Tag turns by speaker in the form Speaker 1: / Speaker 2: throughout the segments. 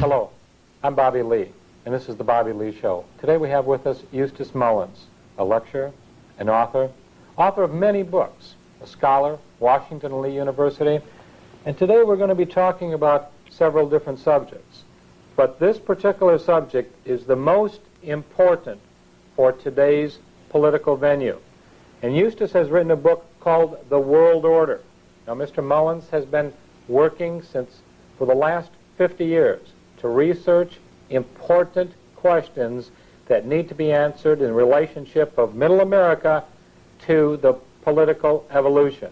Speaker 1: Hello, I'm Bobby Lee, and this is the Bobby Lee Show. Today we have with us Eustace Mullins, a lecturer, an author of many books, a scholar, Washington and Lee University, and today we're going to be talking about several different subjects. But this particular subject is the most important for today's political venue. And Eustace has written a book called The World Order. Now, Mr. Mullins has been working for the last 50 years to research important questions that need to be answered in the relationship of Middle America to the political evolution.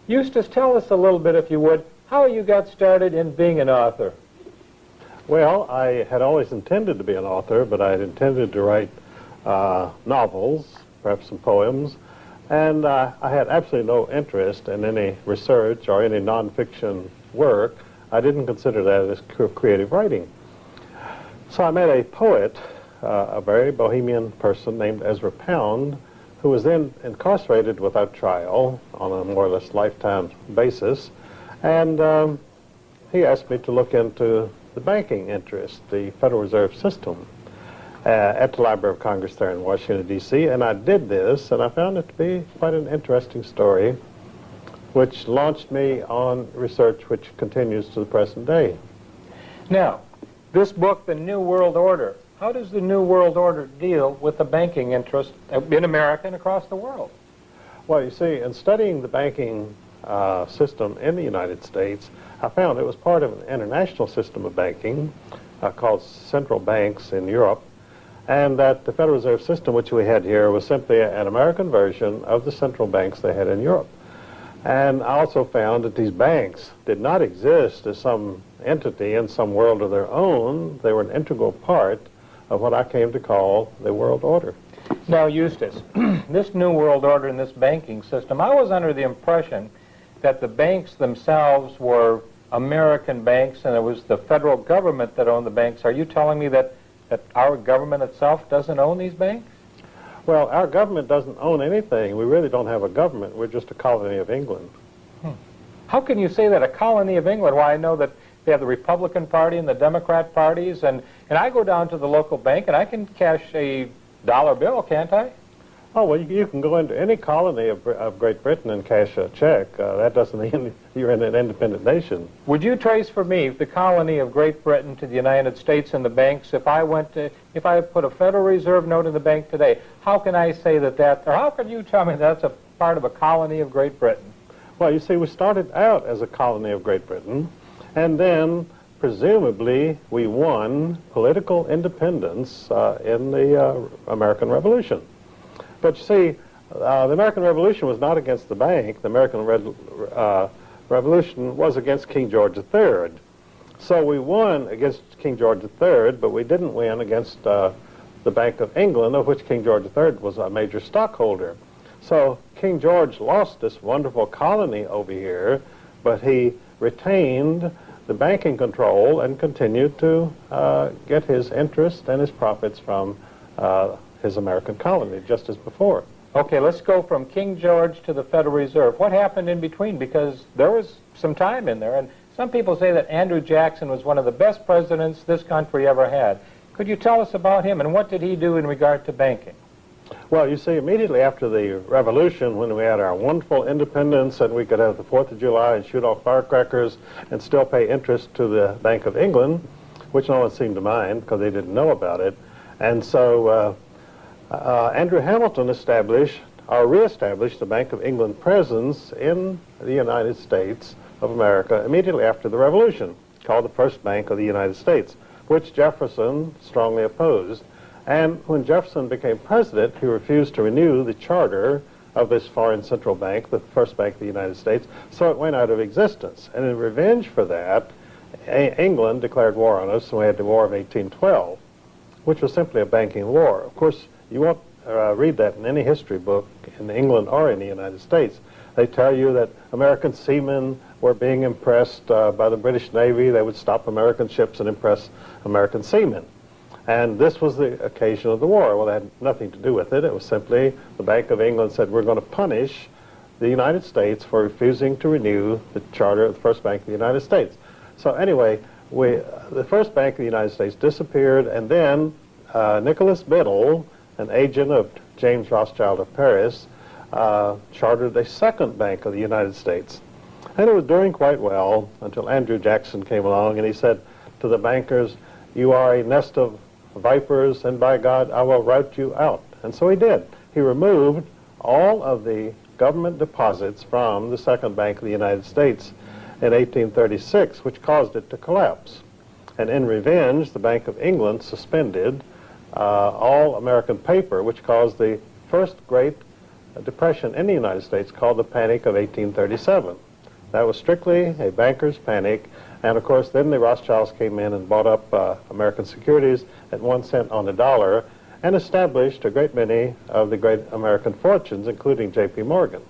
Speaker 1: Eustace, tell us a little bit, if you would, how you got started in being an author.
Speaker 2: Well, I had always intended to be an author, but I had intended to write novels, perhaps some poems, and I had absolutely no interest in any research or any nonfiction work. I didn't consider that as creative writing. So I met a poet, a very bohemian person named Ezra Pound, who was then incarcerated without trial on a more or less lifetime basis. And he asked me to look into the banking interest, the Federal Reserve System, at the Library of Congress there in Washington, D.C. And I did this, and I found it to be quite an interesting story, which launched me on research which continues to the present day.
Speaker 1: Now, this book, The New World Order, how does the New World Order deal with the banking interest in America and across the world?
Speaker 2: Well, you see, in studying the banking system in the United States, I found it was part of an international system of banking called central banks in Europe, and that the Federal Reserve System, which we had here, was simply an American version of the central banks they had in Europe. And I also found that these banks did not exist as some entity in some world of their own. They were an integral part of what I came to call the world order.
Speaker 1: Now, Eustace, this New World Order and this banking system, I was under the impression that the banks themselves were American banks and it was the federal government that owned the banks. Are you telling me that our government itself doesn't own these banks?
Speaker 2: Well, our government doesn't own anything. We really don't have a government. We're just a colony of England.
Speaker 1: How can you say that, a colony of England? Well, I know that they have the Republican Party and the Democrat parties, and I go down to the local bank and I can cash a dollar bill, can't I?
Speaker 2: Oh, well, you can go into any colony of Great Britain and cash a check. That doesn't mean you're in an independent nation.
Speaker 1: Would you trace for me the colony of Great Britain to the United States and the banks? If I put a Federal Reserve note in the bank today, how can I say or how can you tell me that's a part of a colony of Great Britain?
Speaker 2: Well, you see, we started out as a colony of Great Britain, and then presumably we won political independence in the American Revolution. But you see, the American Revolution was not against the bank. The American Revolution was against King George III. So we won against King George III, but we didn't win against the Bank of England, of which King George III was a major stockholder. So King George lost this wonderful colony over here, but he retained the banking control and continued to get his interest and his profits from his American colony, just as before.
Speaker 1: Okay, let's go from King George to the Federal Reserve. What happened in between? Because there was some time in there, and some people say that Andrew Jackson was one of the best presidents this country ever had. Could you tell us about him, and what did he do in regard to banking?
Speaker 2: Well, you see, immediately after the Revolution, when we had our wonderful independence and we could have the 4th of July and shoot off firecrackers and still pay interest to the Bank of England, which no one seemed to mind because they didn't know about it. And so Andrew Hamilton reestablished the Bank of England presence in the United States of America immediately after the Revolution, called the First Bank of the United States, which Jefferson strongly opposed. And when Jefferson became president, he refused to renew the charter of this foreign central bank, the first bank of the United States, so it went out of existence. And in revenge for that, England declared war on us, and we had the War of 1812, which was simply a banking war. Of course, you won't read that in any history book in England or in the United States. They tell you that American seamen were being impressed by the British Navy. They would stop American ships and impress American seamen. And this was the occasion of the war. Well, it had nothing to do with it. It was simply the Bank of England said, we're going to punish the United States for refusing to renew the charter of the first Bank of the United States. So anyway, the first Bank of the United States disappeared, and then Nicholas Biddle, an agent of James Rothschild of Paris, chartered a second Bank of the United States. And it was doing quite well until Andrew Jackson came along, and he said to the bankers, you are a nest of vipers, and by God, I will rout you out. And so he did. He removed all of the government deposits from the second Bank of the United States in 1836, which caused it to collapse. And in revenge, the Bank of England suspended all American paper, which caused the first Great Depression in the United States, called the Panic of 1837. That was strictly a banker's panic. And of course, then the Rothschilds came in and bought up American securities at 1 cent on the dollar and established a great many of the great American fortunes, including J.P. Morgan.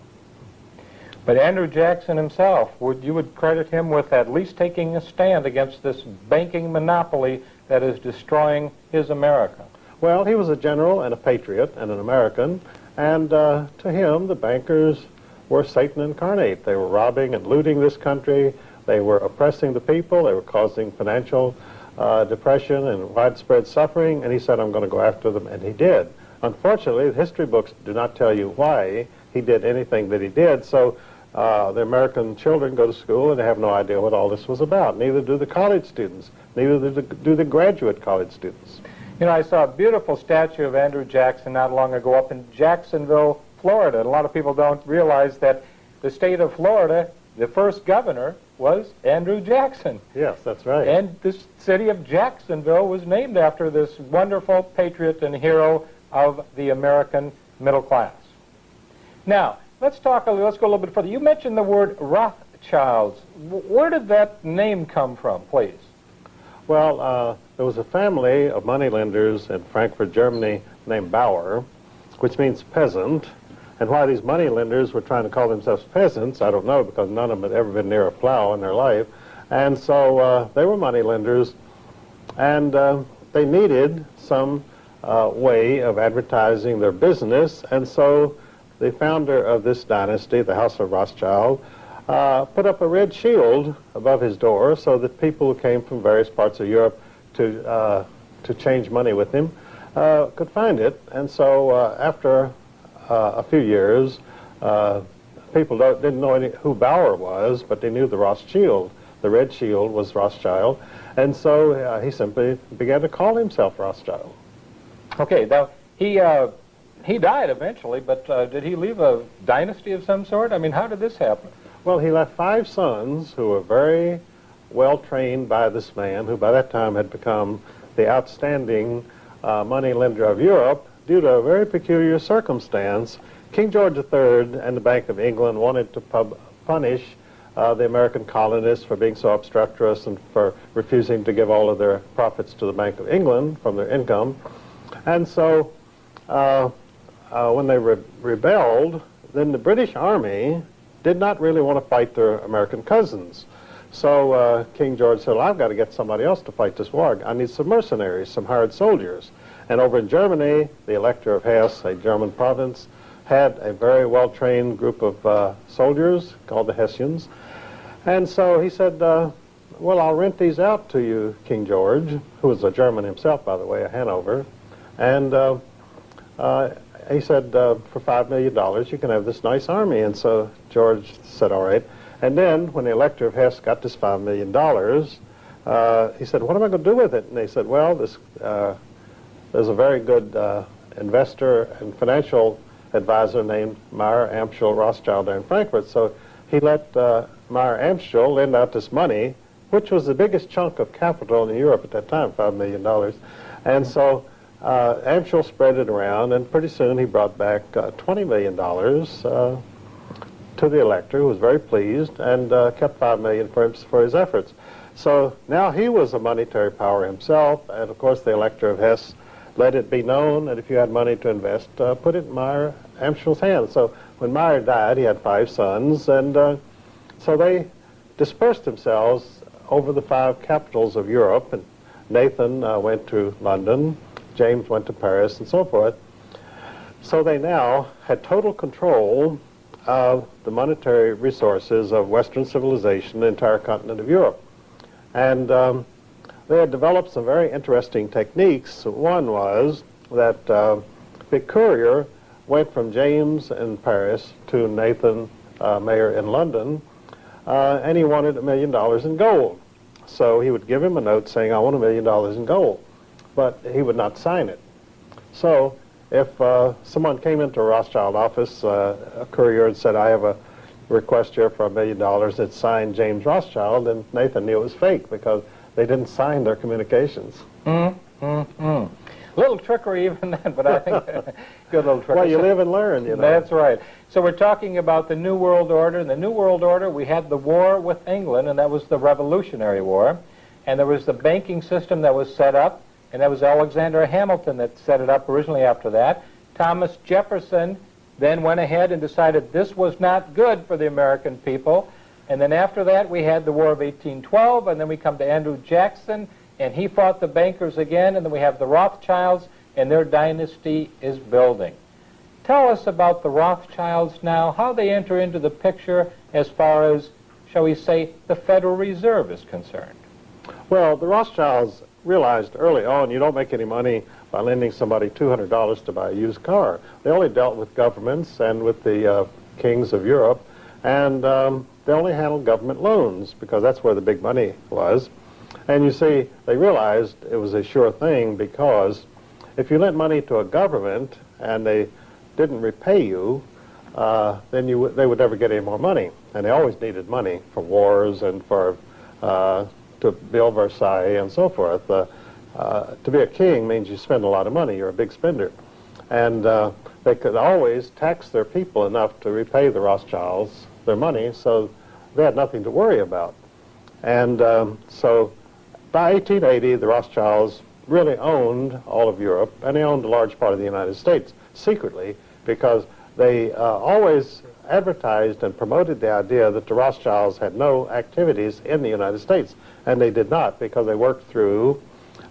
Speaker 1: But Andrew Jackson himself, you would credit him with at least taking a stand against this banking monopoly that is destroying his America.
Speaker 2: Well, he was a general and a patriot and an American, and to him, the bankers were Satan incarnate. They were robbing and looting this country. They were oppressing the people. They were causing financial depression and widespread suffering, and he said, I'm going to go after them, and he did. Unfortunately, the history books do not tell you why he did anything that he did, so the American children go to school and they have no idea what all this was about. Neither do the college students. Neither do the graduate college students.
Speaker 1: You know, I saw a beautiful statue of Andrew Jackson not long ago up in Jacksonville, Florida. And a lot of people don't realize that the state of Florida, the first governor was Andrew Jackson.
Speaker 2: Yes, that's right.
Speaker 1: And the city of Jacksonville was named after this wonderful patriot and hero of the American middle class. Now, let's go a little bit further. You mentioned the word Rothschilds. Where did that name come from, please?
Speaker 2: Well, there was a family of moneylenders in Frankfurt, Germany, named Bauer, which means peasant. And why these moneylenders were trying to call themselves peasants, I don't know, because none of them had ever been near a plow in their life. And so they were moneylenders, and they needed some way of advertising their business. And so the founder of this dynasty, the House of Rothschild, put up a red shield above his door so that people who came from various parts of Europe to change money with him could find it. And so after a few years, people didn't know who Bauer was, but they knew the Rothschild. The red shield was Rothschild. And so he simply began to call himself Rothschild.
Speaker 1: Okay, now he died eventually, but did he leave a dynasty of some sort? I mean, how did this happen?
Speaker 2: Well, he left 5 sons who were very well trained by this man, who by that time had become the outstanding moneylender of Europe due to a very peculiar circumstance. King George III and the Bank of England wanted to punish the American colonists for being so obstreperous and for refusing to give all of their profits to the Bank of England from their income. And so when they rebelled, then the British Army did not really want to fight their American cousins. So King George said, well, I've got to get somebody else to fight this war. I need some mercenaries, some hired soldiers. And over in Germany, the Elector of Hesse, a German province, had a very well-trained group of soldiers called the Hessians. And so he said, well, I'll rent these out to you, King George, who was a German himself, by the way, of Hanover. And he said, for $5 million, you can have this nice army. And so George said, all right. And then when the Elector of Hesse got this $5 million, he said, what am I going to do with it? And they said, well, there's a very good investor and financial advisor named Meyer Amschel Rothschild there in Frankfurt. So he let Meyer Amschel lend out this money, which was the biggest chunk of capital in Europe at that time, $5 million. And so Amschel spread it around, and pretty soon he brought back $20 million to the elector, who was very pleased, and kept $5 million for his efforts. So now he was a monetary power himself, and of course the elector of Hesse let it be known that if you had money to invest, put it in Meyer Amschel's hands. So when Meyer died, he had 5 sons, and so they dispersed themselves over the 5 capitals of Europe. And Nathan went to London, James went to Paris, and so forth. So they now had total control of the monetary resources of Western civilization, the entire continent of Europe. And they had developed some very interesting techniques. One was that the courier went from James in Paris to Nathan Mayer in London, and he wanted $1 million in gold. So he would give him a note saying, I want $1 million in gold, but he would not sign it. So if someone came into a Rothschild office, a courier, and said, I have a request here for $1 million, it's signed James Rothschild, and Nathan knew it was fake because they didn't sign their communications.
Speaker 1: Little trickery even then, but I think good little trickery.
Speaker 2: Well, you live and learn, you know.
Speaker 1: That's right. So we're talking about the New World Order. In the New World Order, we had the war with England, and that was the Revolutionary War. And there was the banking system that was set up, and that was Alexander Hamilton that set it up originally after that. Thomas Jefferson then went ahead and decided this was not good for the American people. And then after that, we had the War of 1812, and then we come to Andrew Jackson, and he fought the bankers again, and then we have the Rothschilds, and their dynasty is building. Tell us about the Rothschilds now, how they enter into the picture as far as, shall we say, the Federal Reserve is concerned.
Speaker 2: Well, the Rothschilds realized early on you don't make any money by lending somebody $200 to buy a used car. They only dealt with governments and with the kings of Europe, and they only handled government loans because that's where the big money was. And you see, they realized it was a sure thing because if you lent money to a government and they didn't repay you, then they would never get any more money. And they always needed money for wars and for to build Versailles and so forth. To be a king means you spend a lot of money. You're a big spender. And they could always tax their people enough to repay the Rothschilds their money, so they had nothing to worry about. And so by 1880, the Rothschilds really owned all of Europe, and they owned a large part of the United States secretly because they always advertised and promoted the idea that the Rothschilds had no activities in the United States, and they did not because they worked through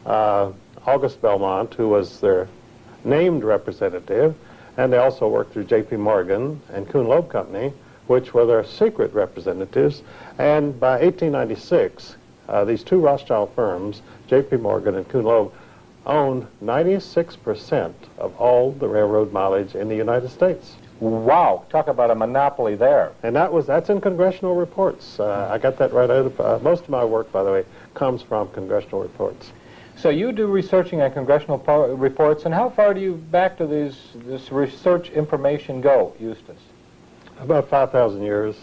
Speaker 2: August Belmont, who was their named representative, and they also worked through J.P. Morgan and Kuhn Loeb Company, which were their secret representatives. And by 1896, these two Rothschild firms, J.P. Morgan and Kuhn Loeb, owned 96% of all the railroad mileage in the United States.
Speaker 1: Wow, talk about a monopoly there.
Speaker 2: And that's in congressional reports. I got that right out of, most of my work, by the way, comes from congressional reports.
Speaker 1: So you do researching on congressional reports, and how far do you back to this research information go, Eustace?
Speaker 2: About 5,000 years.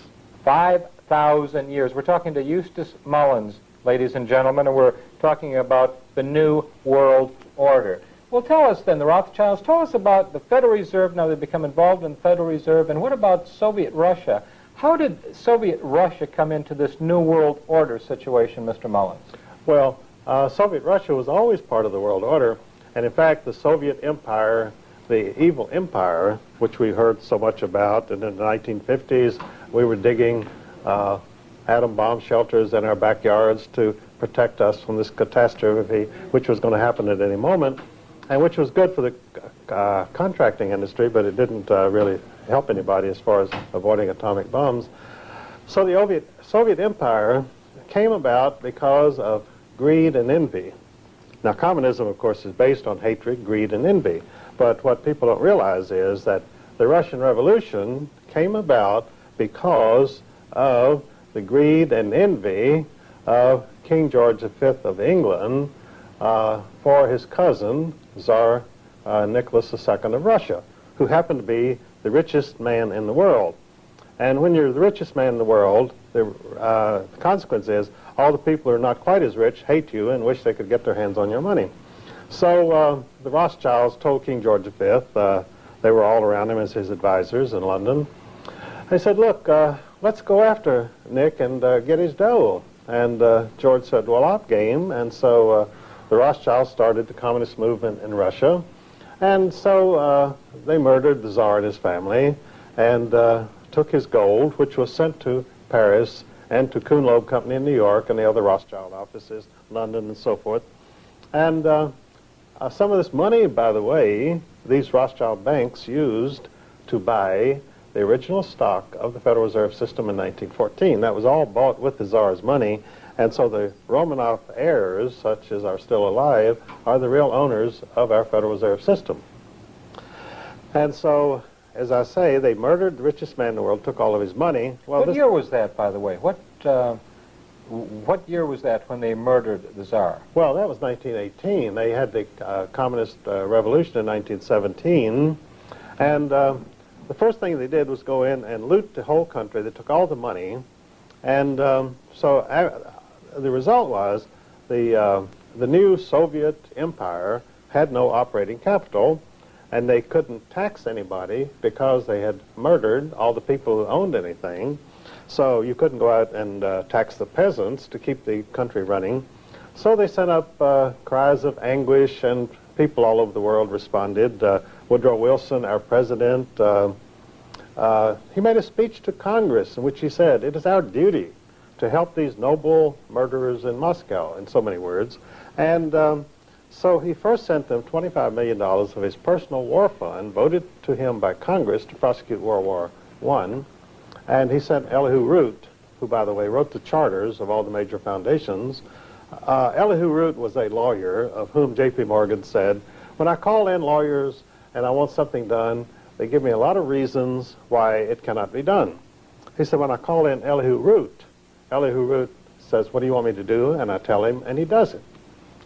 Speaker 1: 5,000 years. We're talking to Eustace Mullins, ladies and gentlemen, and we're talking about the New World Order. Well, tell us then, the Rothschilds, tell us about the Federal Reserve. Now they've become involved in the Federal Reserve, and what about Soviet Russia? How did Soviet Russia come into this New World Order situation, Mr. Mullins?
Speaker 2: Well, Soviet Russia was always part of the world order, and in fact the Soviet Empire, the evil empire, which we heard so much about, and in the 1950s we were digging atom bomb shelters in our backyards to protect us from this catastrophe which was going to happen at any moment, and which was good for the contracting industry, but it didn't really help anybody as far as avoiding atomic bombs. So the Soviet Empire came about because of greed and envy. Now, communism, of course, is based on hatred, greed, and envy. But what people don't realize is that the Russian Revolution came about because of the greed and envy of King George V of England for his cousin, Tsar Nicholas II of Russia, who happened to be the richest man in the world. And when you're the richest man in the world, the consequence is all the people who are not quite as rich hate you and wish they could get their hands on your money. So the Rothschilds told King George V, they were all around him as his advisors in London. They said, look, let's go after Nick and get his dough. And George said, well, I'm game. And so the Rothschilds started the communist movement in Russia. And so they murdered the Tsar and his family and took his gold, which was sent to Paris and to Kuhn Loeb Company in New York and the other Rothschild offices, London and so forth. And some of this money, by the way, these Rothschild banks used to buy the original stock of the Federal Reserve System in 1914. That was all bought with the Tsar's money, and so the Romanov heirs, such as are still alive, are the real owners of our Federal Reserve System. And so, as I say, they murdered the richest man in the world, took all of his money.
Speaker 1: Well, what year was that, by the way? What year was that when they murdered the Tsar?
Speaker 2: Well, that was 1918. They had the Communist Revolution in 1917, and the first thing they did was go in and loot the whole country. They took all the money, and so the result was the new Soviet empire had no operating capital, and they couldn't tax anybody because they had murdered all the people who owned anything. So you couldn't go out and tax the peasants to keep the country running. So they sent up cries of anguish, and people all over the world responded. Woodrow Wilson, our president, he made a speech to Congress in which he said, it is our duty to help these noble murderers in Moscow, in so many words. And so he first sent them $25 million of his personal war fund, voted to him by Congress to prosecute World War I. And he sent Elihu Root, who, by the way, wrote the charters of all the major foundations. Elihu Root was a lawyer of whom J.P. Morgan said, when I call in lawyers and I want something done, they give me a lot of reasons why it cannot be done. He said, when I call in Elihu Root says, what do you want me to do? And I tell him, and he does it.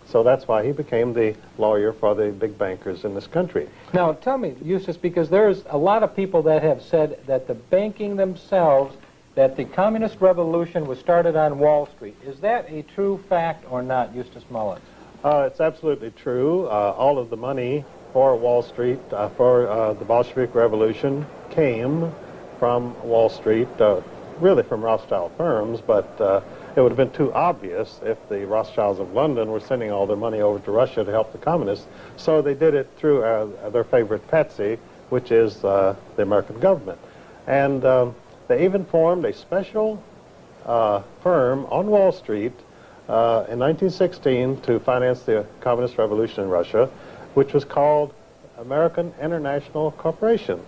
Speaker 2: So that's why he became the lawyer for the big bankers in this country.
Speaker 1: Now, tell me, Eustace, because there's a lot of people that have said that the banking themselves, that the communist revolution was started on Wall Street. Is that a true fact or not, Eustace Mullins?
Speaker 2: It's absolutely true. All of the money for Wall Street, for the Bolshevik Revolution, came from Wall Street, really from Rothschild firms, but it would have been too obvious if the Rothschilds of London were sending all their money over to Russia to help the communists. So they did it through their favorite patsy, which is the American government. And they even formed a special firm on Wall Street in 1916 to finance the communist revolution in Russia, which was called American International Corporation.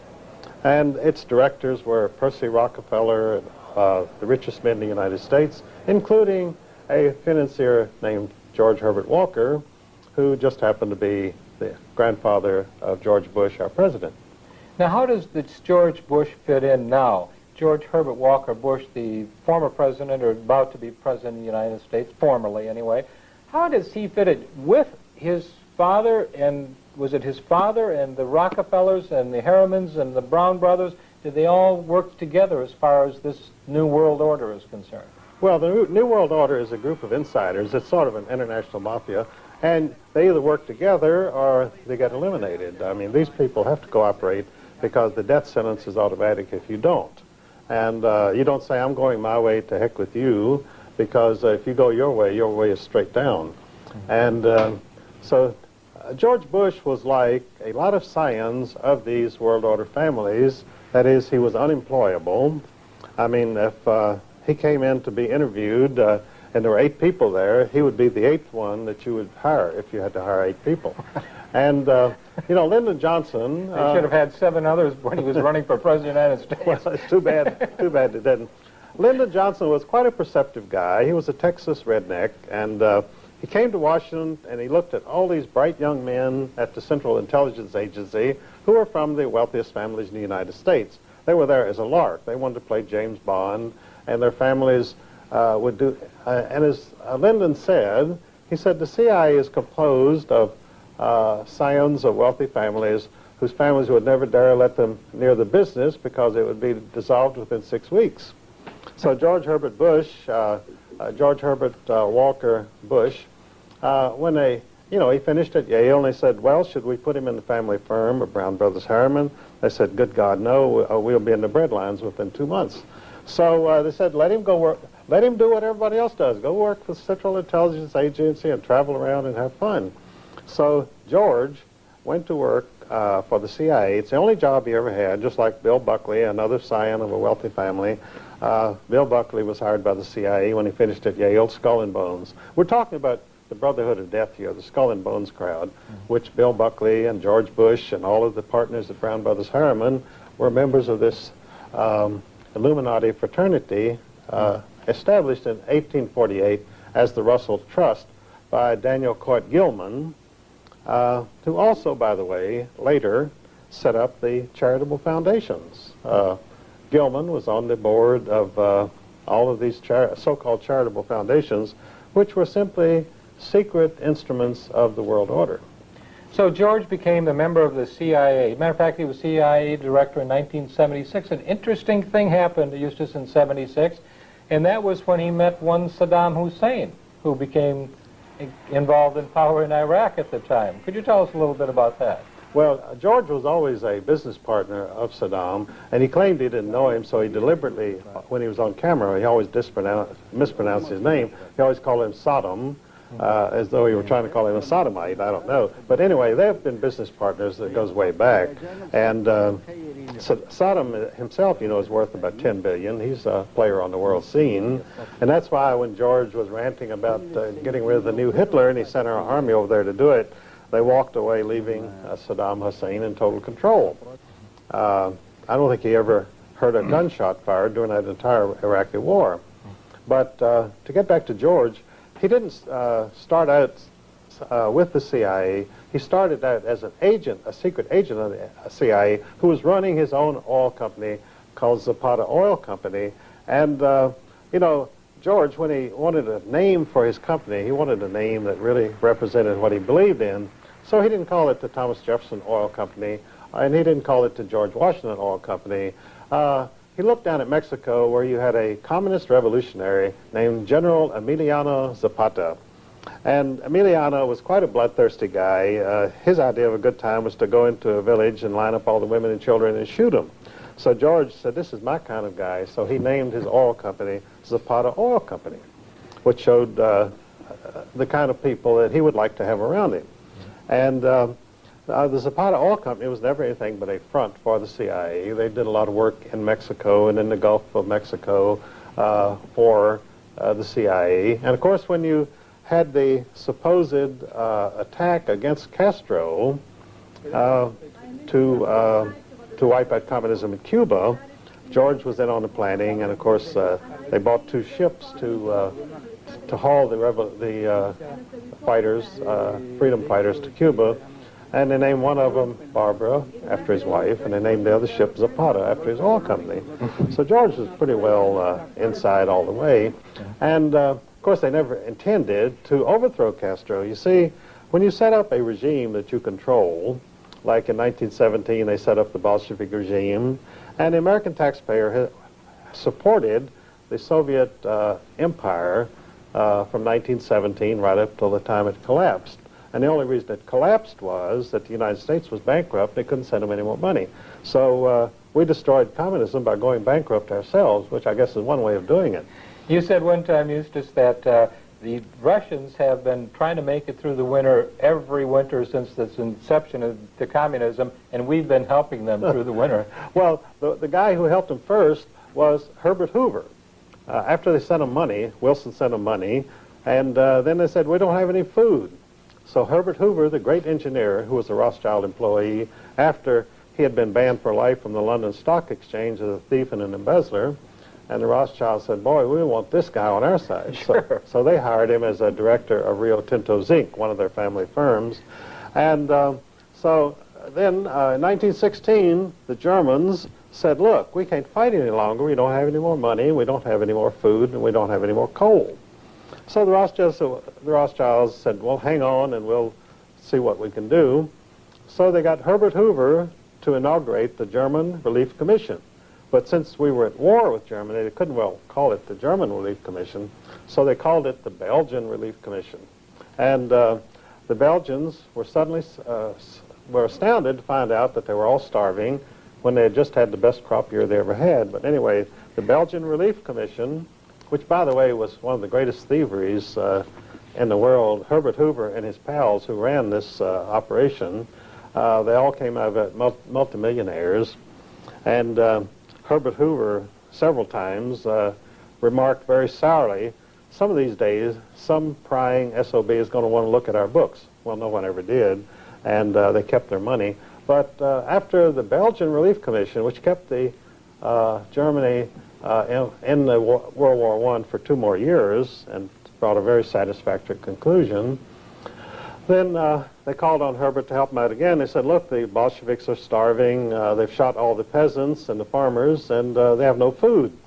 Speaker 2: And its directors were Percy Rockefeller, the richest men in the United States, including a financier named George Herbert Walker, who just happened to be the grandfather of George Bush, our president.
Speaker 1: Now, how does this George Bush fit in now? George Herbert Walker Bush, the former president, or about to be president of the United States, formerly anyway, how does he fit in with his father, and was it his father and the Rockefellers and the Harrimans and the Brown brothers? Did they all work together as far as this New World Order is concerned?
Speaker 2: Well, the New World Order is a group of insiders. It's sort of an international mafia, and they either work together or they get eliminated. I mean, these people have to cooperate because the death sentence is automatic if you don't. And you don't say, I'm going my way, to heck with you, because if you go your way is straight down. And so George Bush was like a lot of scions of these World Order families. That is, he was unemployable. I mean, if he came in to be interviewed and there were 8 people there, he would be the 8th one that you would hire if you had to hire 8 people. And, you know, Lyndon Johnson...
Speaker 1: He should have had 7 others when he was running for president of the United States.
Speaker 2: Well, it's too bad it didn't. Lyndon Johnson was quite a perceptive guy. He was a Texas redneck, and he came to Washington and he looked at all these bright young men at the Central Intelligence Agency who were from the wealthiest families in the United States. They were there as a lark. They wanted to play James Bond, and their families would do... and as Lyndon said, he said the CIA is composed of scions of wealthy families whose families would never dare let them near the business because it would be dissolved within 6 weeks. So George Herbert Bush, George Herbert Walker Bush, when a you know, he finished at Yale, and they said, well, should we put him in the family firm of Brown Brothers Harriman? They said, good God, no, we'll be in the bread lines within 2 months. So they said, let him go work, let him do what everybody else does. Go work for the Central Intelligence Agency and travel around and have fun. So George went to work for the CIA. It's the only job he ever had, just like Bill Buckley, another scion of a wealthy family. Bill Buckley was hired by the CIA when he finished at Yale, Skull and Bones. We're talking about the Brotherhood of Death here, the Skull and Bones crowd, which Bill Buckley and George Bush and all of the partners at Brown Brothers Harriman were members of this Illuminati fraternity established in 1848 as the Russell Trust by Daniel Court Gilman, who also, by the way, later set up the charitable foundations. Gilman was on the board of all of these so-called charitable foundations, which were simply secret instruments of the world order.
Speaker 1: So George became a member of the CIA. Matter of fact, he was CIA director in 1976. An interesting thing happened to Eustace in 76, and that was when he met one Saddam Hussein, who became involved in power in Iraq at the time. Could you tell us a little bit about that?
Speaker 2: Well, George was always a business partner of Saddam, and he claimed he didn't know him, so he deliberately, when he was on camera, he always mispronounced his name. He always called him Saddam, as though he were trying to call him a sodomite, I don't know. But anyway, they've been business partners that goes way back. And Saddam himself, you know, is worth about $10 billion. He's a player on the world scene. And that's why when George was ranting about getting rid of the new Hitler, and he sent our army over there to do it, they walked away, leaving Saddam Hussein in total control. I don't think he ever heard a gunshot fired during that entire Iraqi war. But to get back to George, he didn't start out with the CIA. He started out as an agent, a secret agent of the CIA, who was running his own oil company called Zapata Oil Company. And, you know, George, when he wanted a name for his company, he wanted a name that really represented what he believed in. So he didn't call it the Thomas Jefferson Oil Company, and he didn't call it the George Washington Oil Company. He looked down at Mexico, where you had a communist revolutionary named General Emiliano Zapata. And Emiliano was quite a bloodthirsty guy. His idea of a good time was to go into a village and line up all the women and children and shoot them. So George said, this is my kind of guy. So he named his oil company Zapata Oil Company, which showed the kind of people that he would like to have around him. And the Zapata Oil Company was never anything but a front for the CIA. They did a lot of work in Mexico and in the Gulf of Mexico for the CIA. And of course, when you had the supposed attack against Castro to wipe out communism in Cuba, George was in on the planning, and of course they bought 2 ships to haul the fighters, freedom fighters, to Cuba. And they named one of them Barbara, after his wife, and they named the other ship Zapata, after his oil company. So George was pretty well inside all the way. And, of course, they never intended to overthrow Castro. You see, when you set up a regime that you control, like in 1917 they set up the Bolshevik regime, and the American taxpayer supported the Soviet empire from 1917 right up till the time it collapsed. And the only reason it collapsed was that the United States was bankrupt. They couldn't send them any more money. So we destroyed communism by going bankrupt ourselves, which I guess is one way of doing it.
Speaker 1: You said one time, Eustace, that the Russians have been trying to make it through the winter every winter since the inception of the communism, and we've been helping them through the winter.
Speaker 2: Well, the guy who helped them first was Herbert Hoover. After they sent him money, Wilson sent him money, and then they said, we don't have any food. So Herbert Hoover, the great engineer, who was a Rothschild employee, after he had been banned for life from the London Stock Exchange as a thief and an embezzler, and the Rothschilds said, boy, we want this guy on our side.
Speaker 1: Sure.
Speaker 2: So they hired him as a director of Rio Tinto Zinc, one of their family firms. And so then in 1916, the Germans said, look, we can't fight any longer. We don't have any more money, we don't have any more food, and we don't have any more coal. So the Rothschilds said, well, hang on, and we'll see what we can do. So they got Herbert Hoover to inaugurate the German Relief Commission. But since we were at war with Germany, they couldn't well call it the German Relief Commission, so they called it the Belgian Relief Commission. And the Belgians were suddenly were astounded to find out that they were all starving when they had just had the best crop year they ever had. But anyway, the Belgian Relief Commission, which, by the way, was one of the greatest thieveries in the world, Herbert Hoover and his pals who ran this operation, they all came out of it multimillionaires. And Herbert Hoover, several times, remarked very sourly, some of these days, some prying SOB is going to want to look at our books. Well, no one ever did, and they kept their money. But after the Belgian Relief Commission, which kept the Germany in the World War I for 2 more years and brought a very satisfactory conclusion, then they called on Herbert to help them out again. They said, look, the Bolsheviks are starving, they've shot all the peasants and the farmers, and they have no food.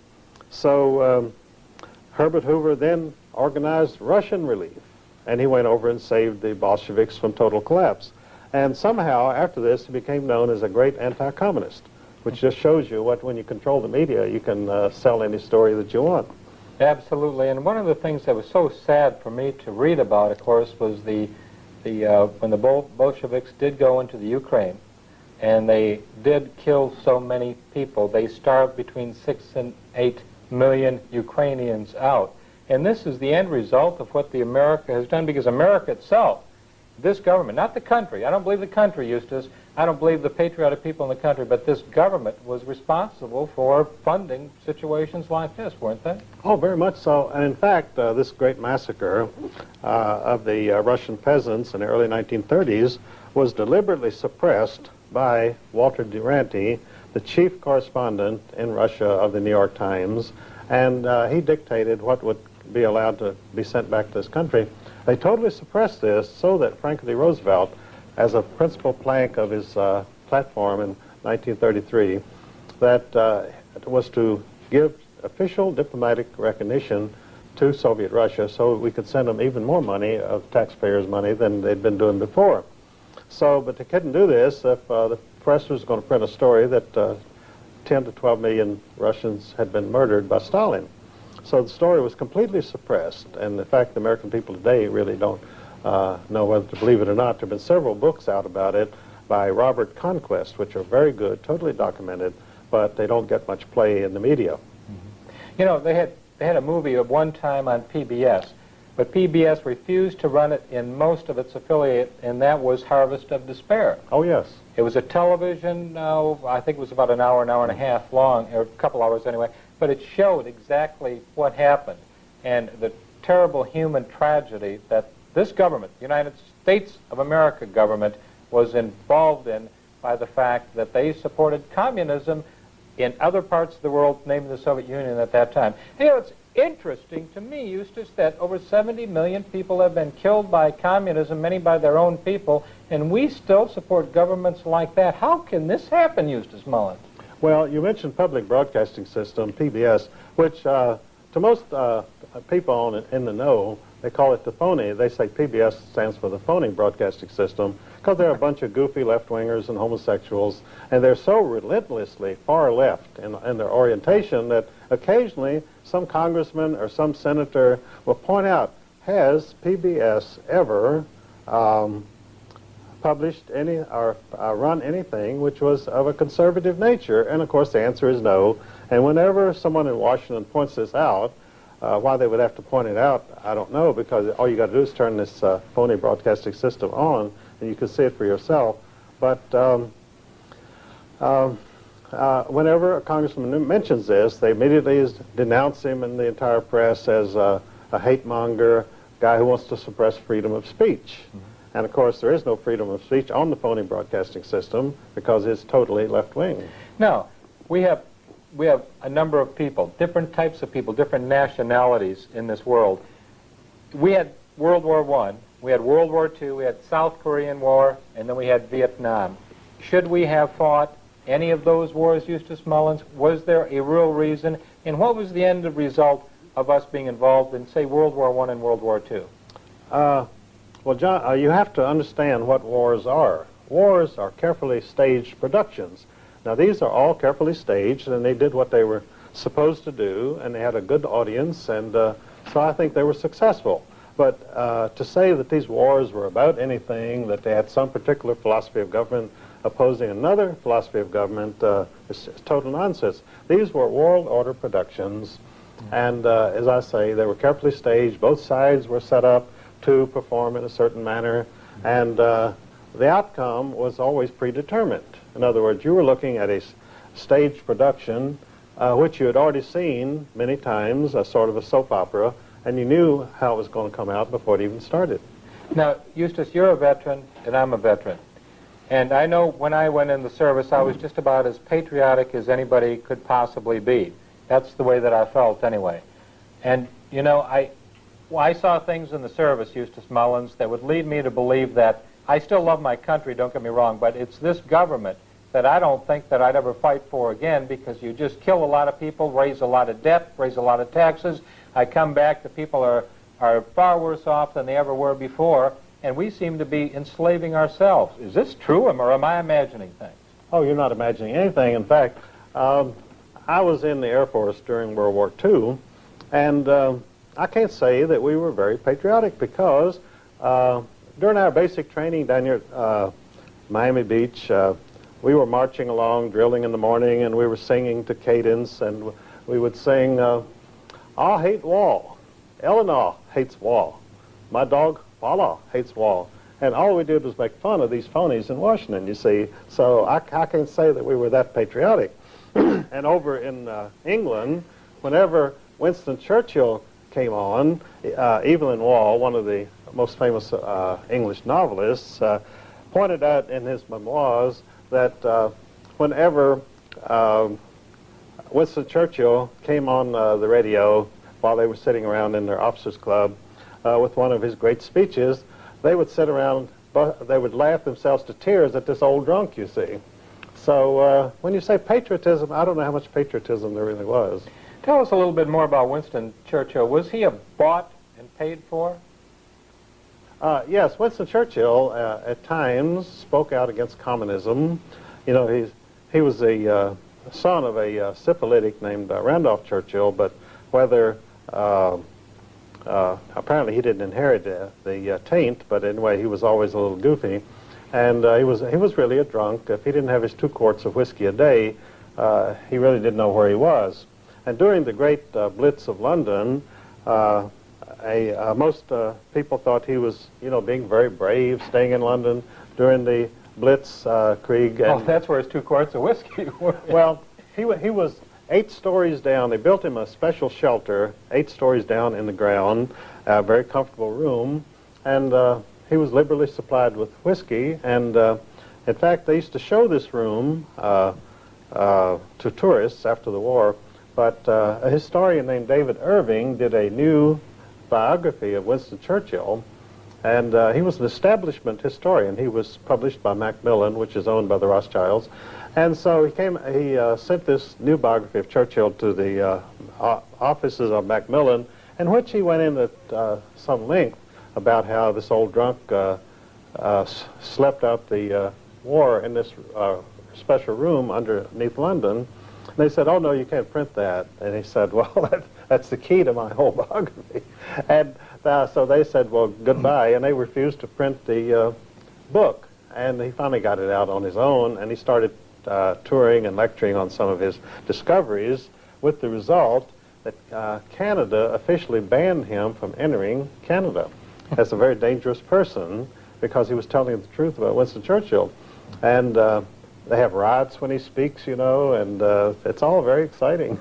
Speaker 2: So Herbert Hoover then organized Russian relief, and he went over and saved the Bolsheviks from total collapse. And somehow, after this, he became known as a great anti-communist, which just shows you what, when you control the media, you can sell any story that you want.
Speaker 1: Absolutely, and one of the things that was so sad for me to read about, of course, was when the Bolsheviks did go into the Ukraine, and they did kill so many people. They starved between 6 and 8 million Ukrainians out. And this is the end result of what the America has done, because America itself, this government, not the country, I don't believe the country, Eustace, I don't believe the patriotic people in the country, but this government was responsible for funding situations like this, weren't they?
Speaker 2: Oh, very much so. And in fact, this great massacre of the Russian peasants in the early 1930s was deliberately suppressed by Walter Duranty, the chief correspondent in Russia of the New York Times, and he dictated what would be allowed to be sent back to this country. They totally suppressed this so that Franklin D. Roosevelt, as a principal plank of his platform in 1933, that was to give official diplomatic recognition to Soviet Russia so we could send them even more money, of taxpayers' money, than they'd been doing before. So, but they couldn't do this if the press was going to print a story that 10 to 12 million Russians had been murdered by Stalin. So the story was completely suppressed, and in fact the American people today really don't know whether to believe it or not. There have been several books out about it by Robert Conquest, which are very good, totally documented, but they don't get much play in the media.
Speaker 1: Mm-hmm. You know, they had a movie at one time on PBS, but PBS refused to run it in most of its affiliate, and that was Harvest of Despair.
Speaker 2: Oh, yes.
Speaker 1: It was a television, I think it was about an hour and a half long, or a couple hours anyway, but it showed exactly what happened and the terrible human tragedy that this government, the United States of America government, was involved in by the fact that they supported communism in other parts of the world, namely the Soviet Union at that time. You know, it's interesting to me, Eustace, that over 70 million people have been killed by communism, many by their own people, and we still support governments like that. How can this happen, Eustace Mullins?
Speaker 2: Well, you mentioned public broadcasting system, PBS, which to most people in the know, they call it the phony. They say PBS stands for the phony broadcasting system because they're a bunch of goofy left-wingers and homosexuals, and they're so relentlessly far left in their orientation that occasionally some congressman or some senator will point out, has PBS ever published any or run anything which was of a conservative nature? And of course the answer is no. And whenever someone in Washington points this out, why they would have to point it out, I don't know, because all you got to do is turn this phony broadcasting system on and you can see it for yourself. But whenever a congressman mentions this, they immediately denounce him in the entire press as a hate monger, guy who wants to suppress freedom of speech. Mm-hmm. And of course there is no freedom of speech on the phony broadcasting system because it's totally left-wing.
Speaker 1: Now, we have a number of people, different types of people, different nationalities in this world. We had World War I, we had World War II, we had South Korean War, and then we had Vietnam. Should we have fought any of those wars, Eustace Mullins? Was there a real reason? And what was the end result of us being involved in, say, World War I and World War II?
Speaker 2: Well, John, you have to understand what wars are. Wars are carefully staged productions. Now, these are all carefully staged, and they did what they were supposed to do, and they had a good audience, and so I think they were successful. But to say that these wars were about anything, that they had some particular philosophy of government opposing another philosophy of government is total nonsense. These were world order productions, and as I say, they were carefully staged. Both sides were set up to perform in a certain manner, and the outcome was always predetermined. In other words, you were looking at a staged production which you had already seen many times, a sort of a soap opera, and you knew how it was going to come out before it even started.
Speaker 1: Now, Eustace, you're a veteran, and I'm a veteran. And I know when I went in the service, I was just about as patriotic as anybody could possibly be. That's the way that I felt anyway. And, you know, I saw things in the service, Eustace Mullins, that would lead me to believe that I still love my country, don't get me wrong, but it's this government that I don't think that I'd ever fight for again, because you just kill a lot of people, raise a lot of debt, raise a lot of taxes. I come back, the people are far worse off than they ever were before, and we seem to be enslaving ourselves. Is this true, or am I imagining things?
Speaker 2: Oh, you're not imagining anything. In fact, I was in the Air Force during World War II, and I can't say that we were very patriotic, because during our basic training down here at Miami Beach, we were marching along, drilling in the morning, and we were singing to cadence, and we would sing, I hate wall, Eleanor hates wall, my dog Paula hates wall. And all we did was make fun of these phonies in Washington, you see. So I can't say that we were that patriotic. And over in England, whenever Winston Churchill came on, Evelyn Waugh, one of the most famous English novelists, pointed out in his memoirs that whenever Winston Churchill came on the radio while they were sitting around in their officers' club with one of his great speeches, they would sit around, they would laugh themselves to tears at this old drunk, you see. So when you say patriotism, I don't know how much patriotism there really was.
Speaker 1: Tell us a little bit more about Winston Churchill. Was he bought and paid for?
Speaker 2: Yes, Winston Churchill at times spoke out against communism. You know, he was a son of a syphilitic named Randolph Churchill, but whether apparently he didn't inherit the taint, but anyway, he was always a little goofy, and he was really a drunk. If he didn't have his 2 quarts of whiskey a day, he really didn't know where he was. And during the great Blitz of London, most people thought he was, you know, being very brave, staying in London during the Blitzkrieg.
Speaker 1: Oh, that's where his 2 quarts of whiskey were.
Speaker 2: Well, he was 8 stories down. They built him a special shelter, 8 stories down in the ground, a very comfortable room, and he was liberally supplied with whiskey. And in fact, they used to show this room to tourists after the war. But a historian named David Irving did a new biography of Winston Churchill, and he was an establishment historian. He was published by Macmillan, which is owned by the Rothschilds. And so he sent this new biography of Churchill to the offices of Macmillan, in which he went in at some length about how this old drunk slept out the war in this special room underneath London. And they said, oh, no, you can't print that. And he said, well, that's the key to my whole biography. And so they said, well, goodbye. And they refused to print the book. And he finally got it out on his own, and he started touring and lecturing on some of his discoveries, with the result that Canada officially banned him from entering Canada as a very dangerous person, because he was telling the truth about Winston Churchill. And they have riots when he speaks, you know, and it's all very exciting.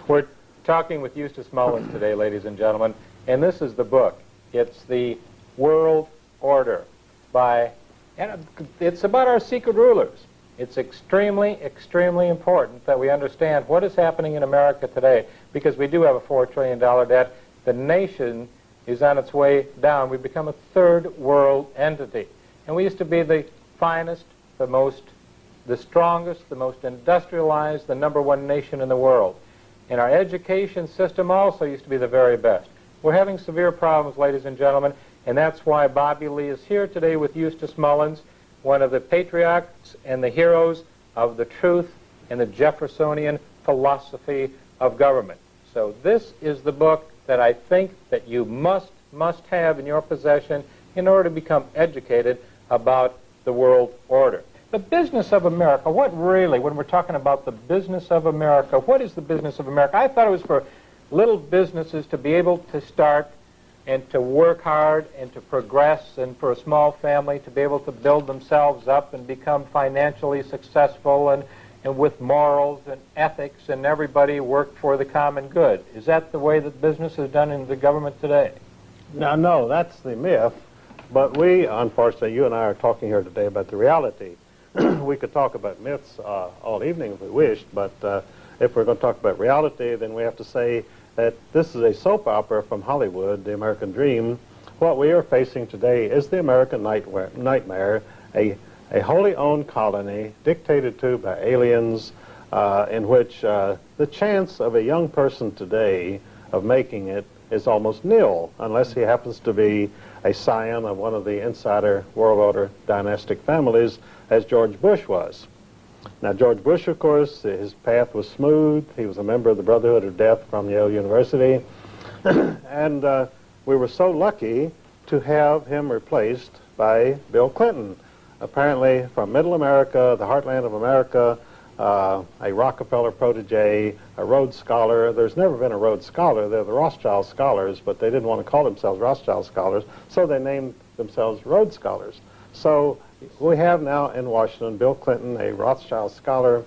Speaker 1: We're talking with Eustace Mullins today, ladies and gentlemen, and this is the book. It's The World Order and it's about our secret rulers. It's extremely, extremely important that we understand what is happening in America today, because we do have a $4 trillion debt. The nation is on its way down. We've become a third world entity. And we used to be the finest, the strongest, the most industrialized, the #1 nation in the world. And our education system also used to be the very best. We're having severe problems, ladies and gentlemen, and that's why Bobby Lee is here today with Eustace Mullins, one of the patriots and the heroes of the truth and the Jeffersonian philosophy of government. So this is the book that I think that you must must have in your possession in order to become educated about the world order. The business of America, what really, when we're talking about the business of America, what is the business of America? I thought it was for little businesses to be able to start and to work hard and to progress, and for a small family to be able to build themselves up and become financially successful and with morals and ethics, and everybody work for the common good. Is that the way that business is done in the government today?
Speaker 2: No, that's the myth. But we, unfortunately, you and I are talking here today about the reality. We could talk about myths all evening if we wished, but if we're going to talk about reality, then we have to say that this is a soap opera from Hollywood, the American dream. What we are facing today is the American nightmare, a wholly owned colony dictated to by aliens, in which the chance of a young person today of making it is almost nil, unless he happens to be a scion of one of the insider world order dynastic families, as George Bush was. Now, George Bush, of course, his path was smooth. He was a member of the Brotherhood of Death from Yale University. And we were so lucky to have him replaced by Bill Clinton, apparently from Middle America, the heartland of America, a Rockefeller protege, a Rhodes Scholar. There's never been a Rhodes Scholar. They're the Rothschild Scholars, but they didn't want to call themselves Rothschild Scholars, so they named themselves Rhodes Scholars. So we have now in Washington Bill Clinton, a Rothschild Scholar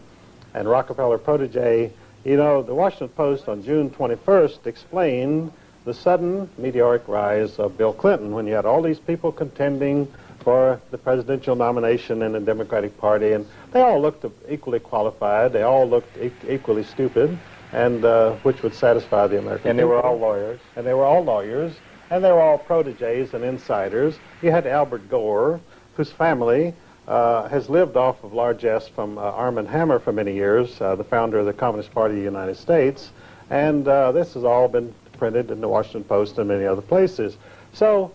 Speaker 2: and Rockefeller protege. You know, the Washington Post on June 21st explained the sudden meteoric rise of Bill Clinton when you had all these people contending for the presidential nomination in the Democratic Party, and they all looked equally qualified, they all looked equally stupid, and which would satisfy the American people.
Speaker 1: And they were all lawyers.
Speaker 2: And they were all lawyers, and they were all proteges and insiders. You had Albert Gore, whose family has lived off of largesse from Arm & Hammer for many years, the founder of the Communist Party of the United States, and this has all been printed in the Washington Post and many other places. So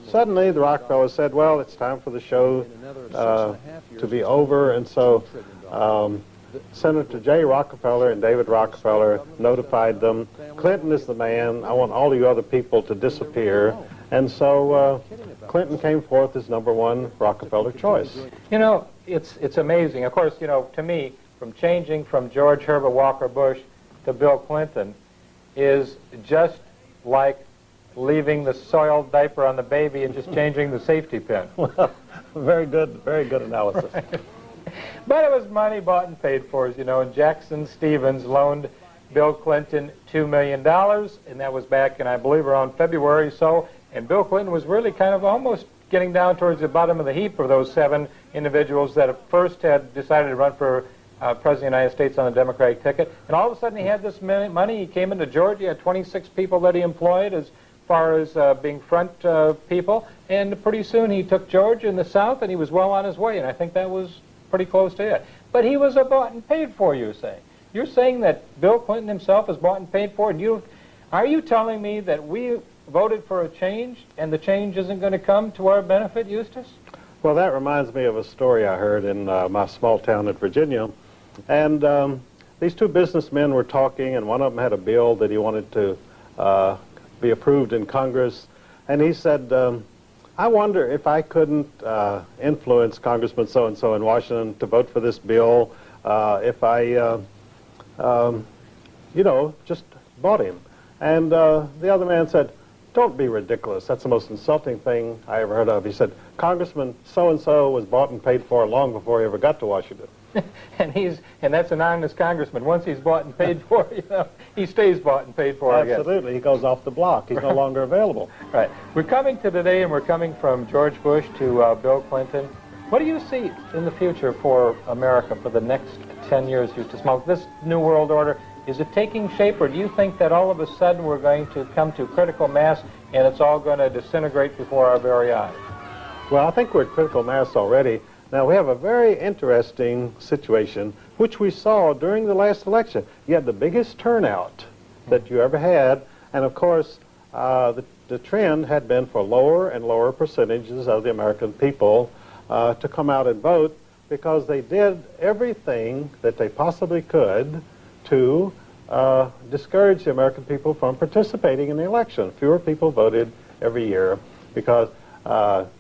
Speaker 2: suddenly the Rockefellers said, well, it's time for the show to be over, and so Senator J. Rockefeller and David Rockefeller notified them, Clinton is the man, I want all you other people to disappear, and so Clinton came forth as #1 Rockefeller choice.
Speaker 1: You know, it's amazing. Of course, you know, to me, from changing from George Herbert Walker Bush to Bill Clinton is just like leaving the soiled diaper on the baby and just changing the safety pin.
Speaker 2: Well, very good analysis.
Speaker 1: Right. But it was money bought and paid for, as you know, and Jackson Stevens loaned Bill Clinton $2 million, and that was back in, I believe, around February or so, and Bill Clinton was really kind of almost getting down towards the bottom of the heap of those 7 individuals that at first had decided to run for President of the United States on the Democratic ticket, and all of a sudden he had this money. He came into Georgia, he had 26 people that he employed as far as being front people, and pretty soon he took Georgia in the South, and he was well on his way, and I think that was pretty close to it. But he was bought and paid for, you're saying. You're saying that Bill Clinton himself is bought and paid for, and are you telling me that we voted for a change, and the change isn't going to come to our benefit, Eustace?
Speaker 2: Well, that reminds me of a story I heard in my small town at Virginia, and these 2 businessmen were talking, and one of them had a bill that he wanted to be approved in Congress, and he said, I wonder if I couldn't influence Congressman so-and-so in Washington to vote for this bill if I, you know, just bought him. And the other man said, don't be ridiculous. That's the most insulting thing I ever heard of. He said, Congressman so-and-so was bought and paid for long before he ever got to Washington.
Speaker 1: and that's an honest congressman. Once he's bought and paid for, you know, he stays bought and paid for.
Speaker 2: Absolutely, he goes off the block. He's no longer available.
Speaker 1: Right. We're coming to today, and we're coming from George Bush to Bill Clinton. What do you see in the future for America for the next 10 years, Eustace Mullins? This new world order, is it taking shape, or do you think that all of a sudden we're going to come to critical mass and it's all going to disintegrate before our very eyes?
Speaker 2: Well, I think we're at critical mass already. Now, we have a very interesting situation, which we saw during the last election. You had the biggest turnout that you ever had, and of course, the trend had been for lower and lower percentages of the American people to come out and vote, because they did everything that they possibly could to discouraged the American people from participating in the election. Fewer people voted every year because,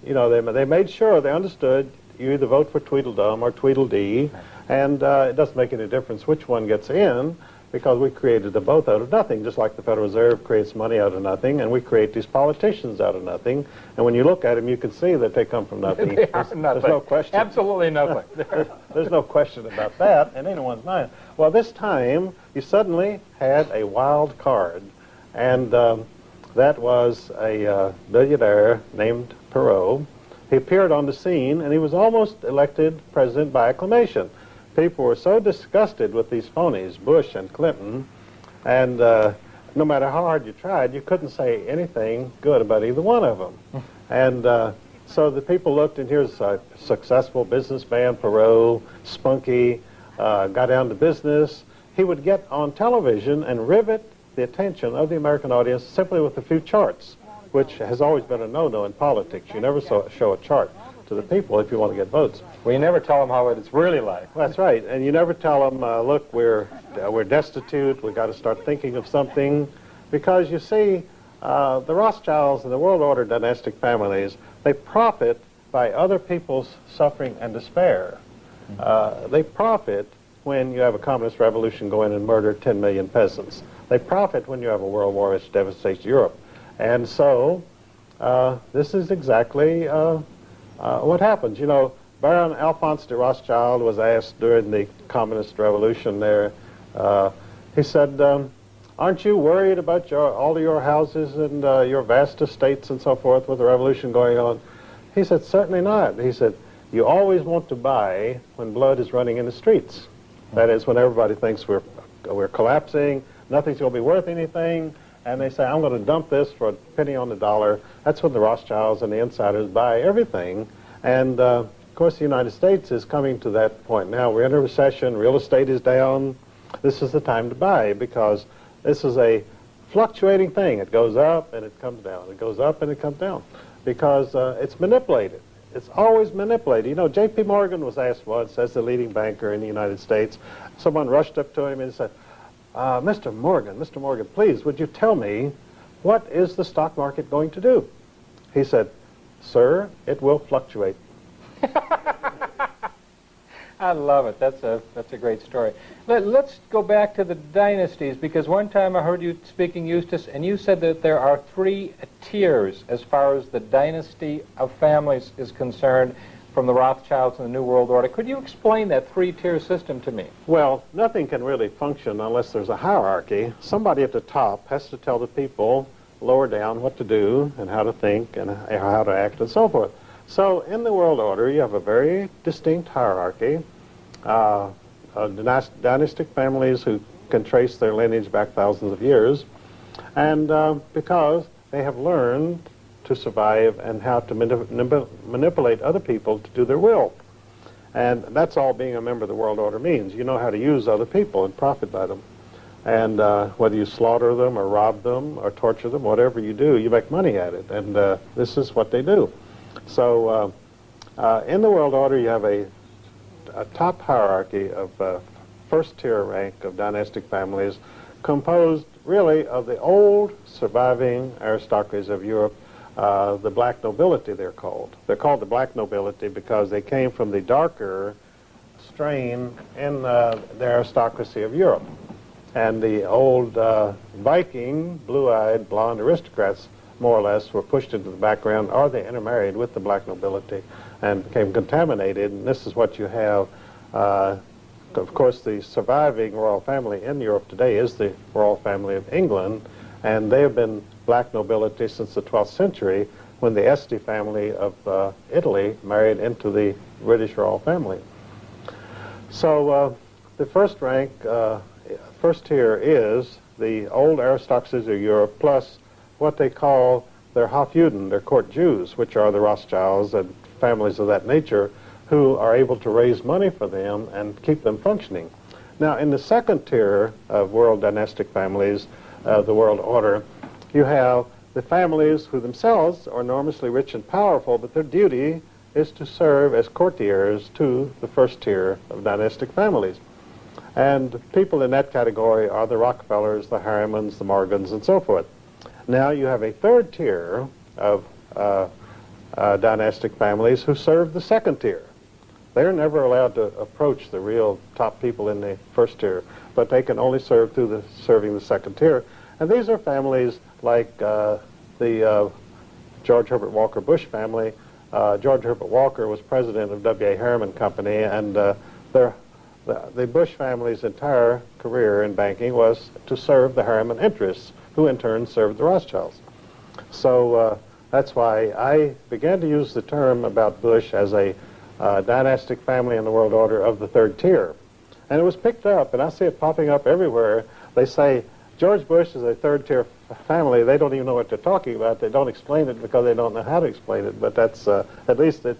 Speaker 2: you know, they made sure they understood you either vote for Tweedledum or Tweedledee, and it doesn't make any difference which one gets in, because we created them both out of nothing, just like the Federal Reserve creates money out of nothing, and we create these politicians out of nothing. And when you look at them, you can see that they come from nothing.
Speaker 1: They are nothing.
Speaker 2: There's no question.
Speaker 1: Absolutely nothing.
Speaker 2: There's no question about that in anyone's mind. Well, this time, you suddenly had a wild card, and that was a billionaire named Perot. He appeared on the scene, and he was almost elected president by acclamation. People were so disgusted with these phonies, Bush and Clinton, and no matter how hard you tried, you couldn't say anything good about either one of them. And so the people looked, and here's a successful businessman, Perot, spunky, got down to business. He would get on television and rivet the attention of the American audience simply with a few charts, which has always been a no-no in politics. You never show a chart to the people if you want to get votes.
Speaker 1: Well, you never tell them how it's really like.
Speaker 2: That's right, and you never tell them, look, we're destitute, we've got to start thinking of something, because you see, the Rothschilds and the world order dynastic families, they profit by other people's suffering and despair. They profit when you have a communist revolution go in and murder 10 million peasants. They profit when you have a world war which devastates Europe. And so, this is exactly what happens. You know, Baron Alphonse de Rothschild was asked during the communist revolution there, he said, aren't you worried about all of your houses and your vast estates and so forth with the revolution going on? He said, certainly not. He said, you always want to buy when blood is running in the streets. That is, when everybody thinks we're collapsing, nothing's going to be worth anything, and they say, I'm going to dump this for a penny on the dollar. That's when the Rothschilds and the insiders buy everything. And, of course, the United States is coming to that point now. We're in a recession. Real estate is down. This is the time to buy, because this is a fluctuating thing. It goes up and it comes down. It goes up and it comes down, because it's manipulated. It's always manipulated. You know, J.P. Morgan was asked once, as the leading banker in the United States, someone rushed up to him and said, Mr. Morgan, please, would you tell me, what is the stock market going to do? He said, sir, it will fluctuate.
Speaker 1: I love it. That's a great story. Let's go back to the dynasties, because one time I heard you speaking, Eustace, and you said that there are 3 tiers as far as the dynasty of families is concerned, from the Rothschilds and the New World Order. Could you explain that 3-tier system to me?
Speaker 2: Well, nothing can really function unless there's a hierarchy. Somebody at the top has to tell the people lower down what to do and how to think and how to act and so forth. So in the world order, you have a very distinct hierarchy, dynastic families who can trace their lineage back thousands of years, and because they have learned to survive and how to manipulate other people to do their will. And that's all being a member of the world order means. You know how to use other people and profit by them. And whether you slaughter them or rob them or torture them, whatever you do, you make money at it. And this is what they do. So in the world order, you have a top hierarchy of first-tier rank of dynastic families composed really of the old surviving aristocracies of Europe. The black nobility, they're called. They're called the black nobility because they came from the darker strain in the aristocracy of Europe. And the old Viking, blue-eyed, blonde aristocrats, more or less, were pushed into the background, or they intermarried with the black nobility and became contaminated. And this is what you have. Of course, the surviving royal family in Europe today is the royal family of England, and they have been black nobility since the 12th century, when the Este family of Italy married into the British royal family. So the first rank, first tier is the old aristocracies of Europe, plus what they call their Hofjuden, their court Jews, which are the Rothschilds and families of that nature, who are able to raise money for them and keep them functioning. Now, in the second tier of world dynastic families, the world order, you have the families who themselves are enormously rich and powerful, but their duty is to serve as courtiers to the first tier of dynastic families. And people in that category are the Rockefellers, the Harrimans, the Morgans, and so forth. Now you have a third tier of dynastic families who serve the second tier. They're never allowed to approach the real top people in the first tier, but they can only serve through serving the second tier. And these are families like the George Herbert Walker Bush family. George Herbert Walker was president of W.A. Harriman Company, and the Bush family's entire career in banking was to serve the Harriman interests, who in turn served the Rothschilds. So that's why I began to use the term about Bush as a dynastic family in the world order of the third tier. And it was picked up, and I see it popping up everywhere. They say, George Bush is a third-tier family. They don't even know what they're talking about. They don't explain it because they don't know how to explain it. But that's at least it.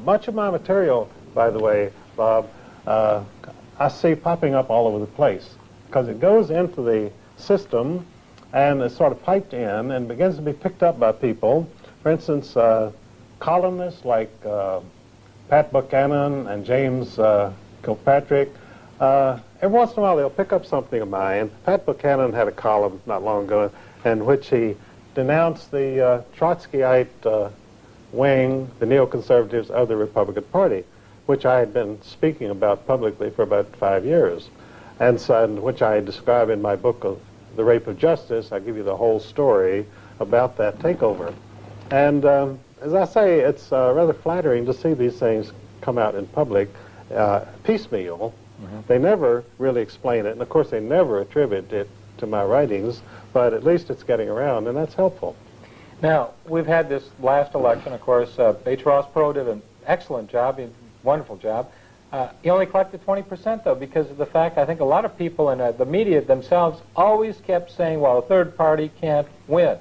Speaker 2: Much of my material, by the way, Bob, I see popping up all over the place because it goes into the system and is sort of piped in and begins to be picked up by people. For instance, columnists like Pat Buchanan and James Kilpatrick, every once in a while they'll pick up something of mine. Pat Buchanan had a column not long ago in which he denounced the Trotskyite wing, the neoconservatives of the Republican Party, which I had been speaking about publicly for about 5 years, and so, which I describe in my book of The Rape of Justice. I give you the whole story about that takeover. And as I say, it's rather flattering to see these things come out in public piecemeal. They never really explain it, and of course they never attribute it to my writings, but at least it's getting around, and that's helpful.
Speaker 1: Now, we've had this last election, of course. H. Ross Perot did an excellent job, a wonderful job. He only collected 20%, though, because of the fact I think a lot of people in the media themselves always kept saying, well, a third party can't win.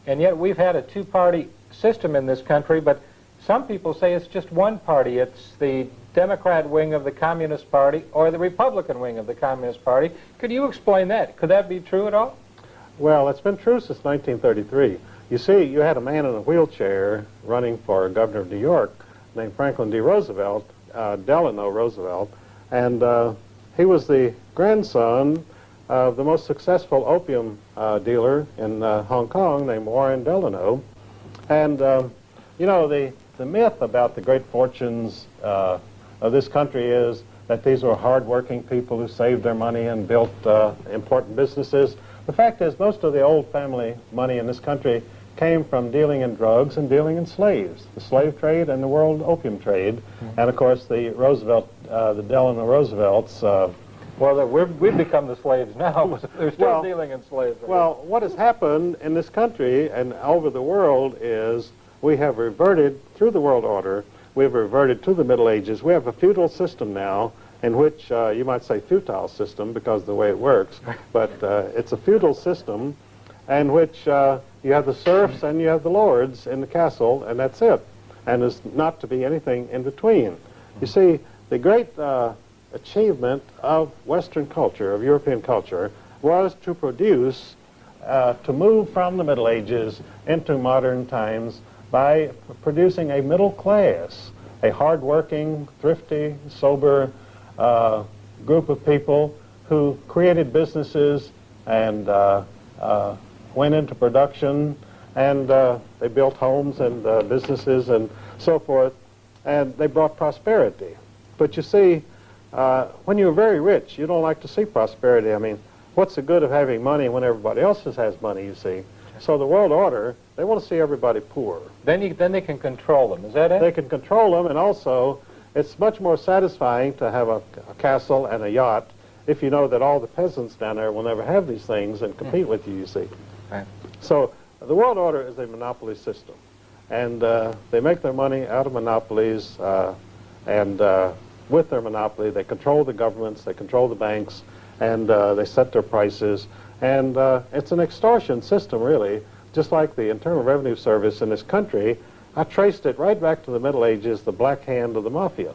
Speaker 1: And yet we've had a two-party system in this country, but some people say it's just one party. It's the Democrat wing of the Communist Party or the Republican wing of the Communist Party. Could you explain that? Could that be true at all?
Speaker 2: Well, it's been true since 1933. You see, you had a man in a wheelchair running for governor of New York named Franklin D. Roosevelt, Delano Roosevelt, and he was the grandson of the most successful opium dealer in Hong Kong named Warren Delano. And, you know, the myth about the great fortunes of this country is that these were hard-working people who saved their money and built important businesses. The fact is, most of the old family money in this country came from dealing in drugs and dealing in slaves, the slave trade and the world opium trade. And, of course, the Delano Roosevelts.
Speaker 1: Well, we've become the slaves now, but they're still dealing in slaves.
Speaker 2: Well, what has happened in this country and over the world is we have reverted, through the world order, we've reverted to the Middle Ages. We have a feudal system now in which, you might say futile system because of the way it works, but it's a feudal system in which you have the serfs and you have the lords in the castle, and that's it. And there's not to be anything in between. You see, the great achievement of Western culture, of European culture, was to produce, to move from the Middle Ages into modern times by producing a middle class, a hard-working, thrifty, sober group of people who created businesses and went into production, and they built homes and businesses and so forth, and they brought prosperity. But you see, when you're very rich, you don't like to see prosperity. I mean, what's the good of having money when everybody else has money, you see? So the world order, they want to see everybody poor.
Speaker 1: Then they can control them, is that it?
Speaker 2: They can control them, and also it's much more satisfying to have a castle and a yacht if you know that all the peasants down there will never have these things and compete with you see.
Speaker 1: Right.
Speaker 2: So the world order is a monopoly system, and they make their money out of monopolies, and with their monopoly they control the governments, they control the banks, and they set their prices, and it's an extortion system really, just like the Internal Revenue Service in this country. I traced it right back to the Middle Ages, the black hand of the mafia.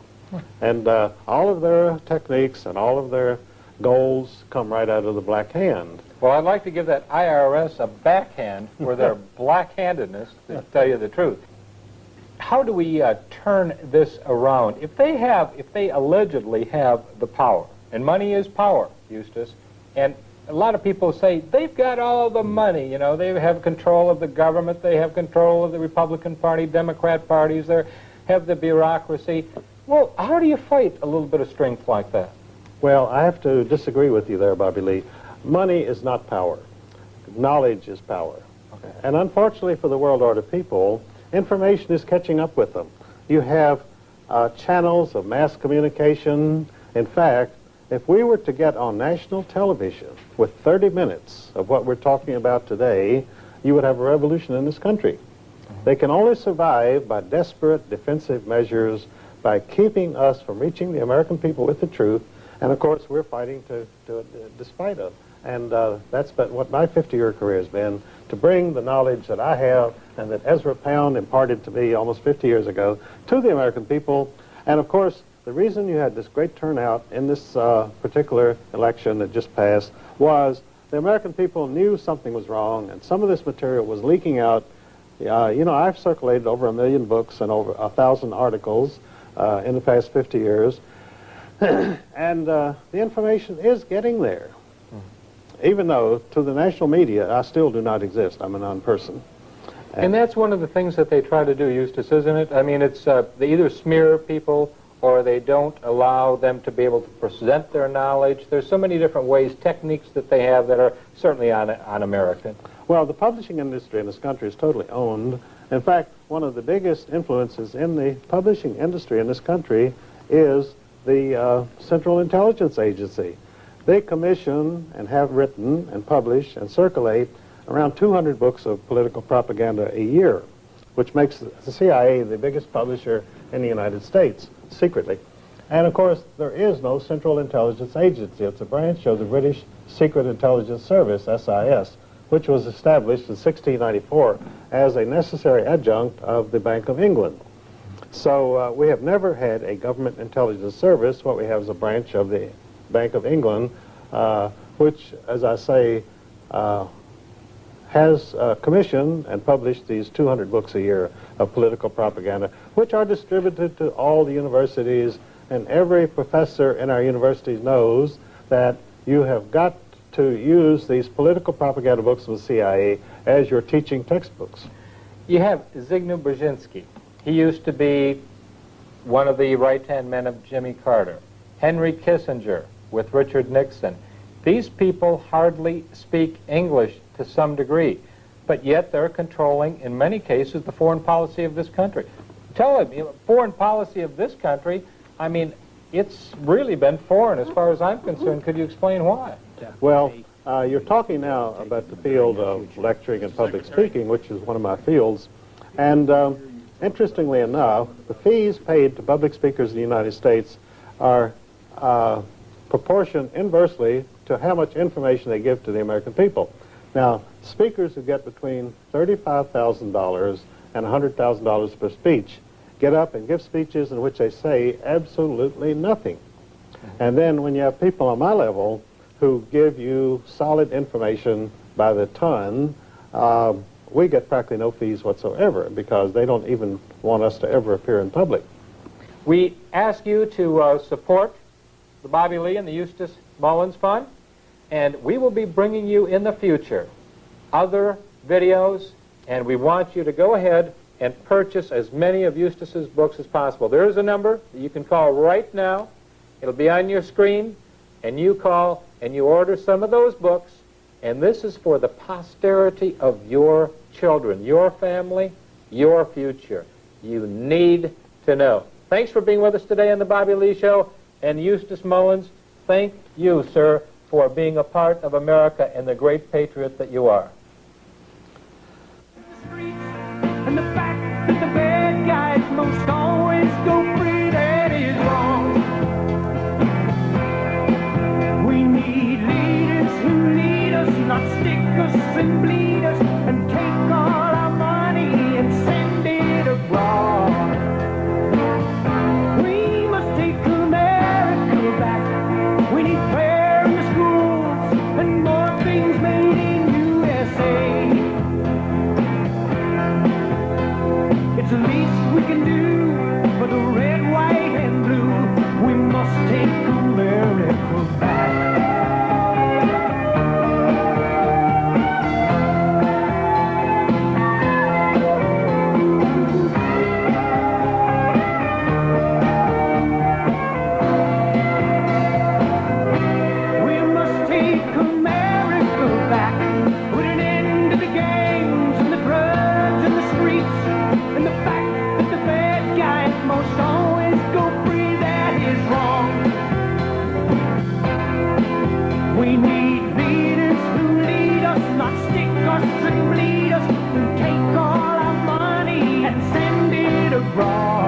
Speaker 2: And all of their techniques and all of their goals come right out of the black hand.
Speaker 1: Well, I'd like to give that IRS a backhand for their black-handedness, to tell you the truth. How do we turn this around? If they allegedly have the power, And money is power, Eustace. And a lot of people say they've got all the money, you know, they have control of the government, they have control of the Republican Party, Democrat parties, they have the bureaucracy. Well, how do you fight a little bit of strength like that?
Speaker 2: Well, I have to disagree with you there, Bobby Lee. Money is not power. Knowledge is power. Okay. And unfortunately for the world order people, information is catching up with them. You have channels of mass communication. In fact, if we were to get on national television with 30 minutes of what we're talking about today, you would have a revolution in this country. They can only survive by desperate defensive measures, by keeping us from reaching the American people with the truth, and of course we're fighting to despite of. And that's been what my 50-year career has been, to bring the knowledge that I have and that Ezra Pound imparted to me almost 50 years ago to the American people. And of course, the reason you had this great turnout in this particular election that just passed was the American people knew something was wrong, and some of this material was leaking out. You know, I've circulated over 1 million books and over 1,000 articles in the past 50 years, and the information is getting there. Even though, to the national media, I still do not exist. I'm a non-person.
Speaker 1: And that's one of the things that they try to do, Eustace, isn't it? I mean, it's they either smear people or they don't allow them to be able to present their knowledge. There's so many different ways, techniques that they have that are certainly un-American.
Speaker 2: Well, the publishing industry in this country is totally owned. In fact, one of the biggest influences in the publishing industry in this country is the Central Intelligence Agency. They commission and have written and publish and circulate around 200 books of political propaganda a year, which makes the CIA the biggest publisher in the United States, secretly. And of course, there is no Central Intelligence Agency. It's a branch of the British Secret Intelligence Service, SIS, which was established in 1694 as a necessary adjunct of the Bank of England. So we have never had a government intelligence service. What we have is a branch of the Bank of England, which, as I say, has commissioned and published these 200 books a year of political propaganda, which are distributed to all the universities, and every professor in our universities knows that you have got to use these political propaganda books of the CIA as your teaching textbooks.
Speaker 1: You have Zygmunt Brzezinski. He used to be one of the right-hand men of Jimmy Carter. Henry Kissinger with Richard Nixon. These people hardly speak English to some degree, but yet they're controlling, in many cases, the foreign policy of this country. Tell them, foreign policy of this country, I mean, it's really been foreign as far as I'm concerned. Could you explain why?
Speaker 2: Well, you're talking now about the field of lecturing and public speaking, which is one of my fields. And interestingly enough, the fees paid to public speakers in the United States are proportioned inversely to how much information they give to the American people. Now, speakers who get between $35,000 and $100,000 per speech get up and give speeches in which they say absolutely nothing. And then when you have people on my level who give you solid information by the ton, we get practically no fees whatsoever because they don't even want us to ever appear in public.
Speaker 1: We ask you to support the Bobby Lee and the Eustace Mullins Fund, and we will be bringing you in the future other videos, and we want you to go ahead and purchase as many of Eustace's books as possible. There is a number that you can call right now. It'll be on your screen, and you call and you order some of those books, and this is for the posterity of your children, your family, your future. You need to know. Thanks for being with us today on the Bobby Lee Show. And Eustace Mullins, thank you, sir, for being a part of America and the great patriot that you are.
Speaker 3: And the fact that the bad guys most always go free, that is wrong. We need leaders who lead us, not stick us and bleed us and take all our money and send it abroad. We must take America back. We need prayer in the schools and more things made in USA. It's the least we can do for the red, white, and blue. We must take America. America back. We need leaders who lead us, not stick us and bleed us, who take all our money and send it abroad.